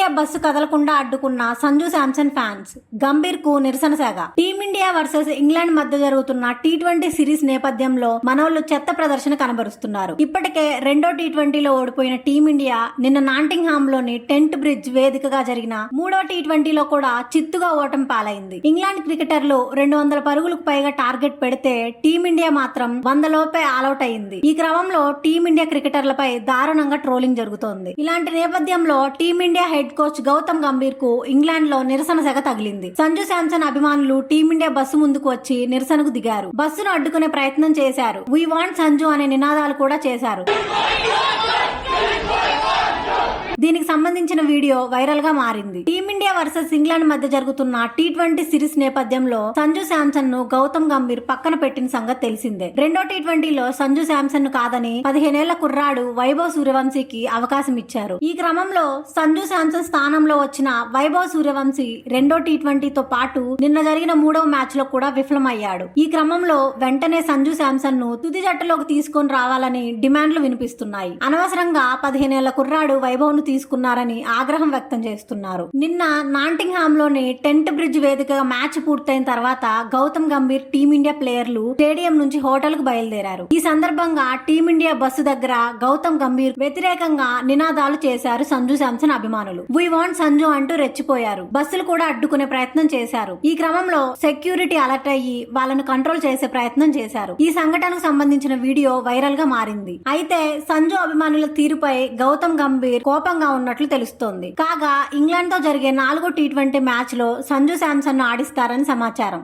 Team India bus కదలకుండా అడ్డుకున్న Sanju Samson fans, Gambhir కు నిరసన సేగ. టీమిండియా వర్సెస్ ఇంగ్లాండ్ మధ్య జరుగుతున్న టీ20 సిరీస్ నేపథ్యంలో మనోళ్లు చెత్త ప్రదర్శన కనబరుస్తున్నారు. ఇప్పటికే రెండో టీ20లో ఓడిపోయిన టీమిండియా నిన్న నాటింగ్హామ్ లోని టెంట్ బ్రిడ్జ్ వేదికగా జరిగిన మూడో టీ20లో కూడా చిత్తుగా ఓటమి పాలైంది. ఇంగ్లాండ్ క్రికెటర్లు 200 పరుగులకు పైగా టార్గెట్ పెడితే టీమిండియా మాత్రం 100 లోపే ఆలౌట్ అయింది. ఈ క్రమంలో టీమిండియా క్రికెటర్లపై దారుణంగా ట్రోలింగ్ జరుగుతోంది. ఇలాంటి నేపథ్యంలో team India head coach Gautam Gambhir కు ఇంగ్లాండ్ లో నిరసన సెగ తగిలింది. సంజు శాంసన్ అభిమానులు టీమిండియా బస్సు ముందుకు వచ్చి నిరసనకు దిగారు. బస్సును అడ్డుకునే ప్రయత్నం చేశారు. వీ వాంట్ సంజు అనే నినాదాలు కూడా చేశారు. దీనికి సంబంధించిన వీడియో వైరల్ గా మారింది. టీమిండియా వర్సెస్ ఇంగ్లాండ్ మధ్య జరుగుతున్న టీ20 సిరీస్ నేపథ్యంలో సంజు శాంసన్ ను గౌతమ్ గంభీర్ పక్కన పెట్టిన సంగతి తెలిసిందే. రెండో టీ20లో సంజు శాంసన్ ను కాదని 15 ఏళ్ల కుర్రాడు వైభవ్ సూర్యవంశీకి అవకాశం ఇచ్చారు. ఈ క్రమంలో సంజు శాంసన్ స్థానంలో వచ్చిన వైభవ్ సూర్యవంశీ రెండో టీ20తో పాటు నిన్న జరిగిన మూడవ మ్యాచ్ లో కూడా విఫలమయ్యాడు. ఈ క్రమంలో వెంటనే సంజు శాంసన్ ను తుది జట్టులోకి తీసుకొని రావాలని డిమాండ్లు వినిపిస్తున్నాయి. అనవసరంగా 15 ఏళ్ల కుర్రాడు వైభవ్ ను తీసుకున్నారని ఆగ్రహం వ్యక్తం చేస్తున్నారు. నిన్న నాటింగ్హామ్ లోని టెంట్ బ్రిడ్జ్ వేదికగా మ్యాచ్ పూర్తయిన తర్వాత గౌతమ్ గంభీర్ టీమిండియా ప్లేయర్లు స్టేడియం నుంచి హోటల్ కు బయలుదేరారు. ఈ సందర్భంగా టీమిండియా బస్సు దగ్గర గౌతమ్ గంభీర్ వ్యతిరేకంగా నినాదాలు చేశారు. సంజు శాంసన్ అభిమానులు వీ వాంట్ సంజు అంటూ రెచ్చిపోయారు. బస్సులు కూడా అడ్డుకునే ప్రయత్నం చేశారు. ఈ క్రమంలో సెక్యూరిటీ అలర్ట్ అయ్యి వాళ్ళను కంట్రోల్ చేసే ప్రయత్నం చేశారు. ఈ సంఘటనకు సంబంధించిన వీడియో వైరల్ గా మారింది. అయితే సంజు అభిమానుల తీరుపై గౌతమ్ గంభీర్ కోపంగా ఉన్నట్లు తెలుస్తోంది. కాగా ఇంగ్లాండ్ తో జరిగే 4వ టీ20 మ్యాచ్ లో సంజు శాంసన్ ను ఆడిస్తారని సమాచారం.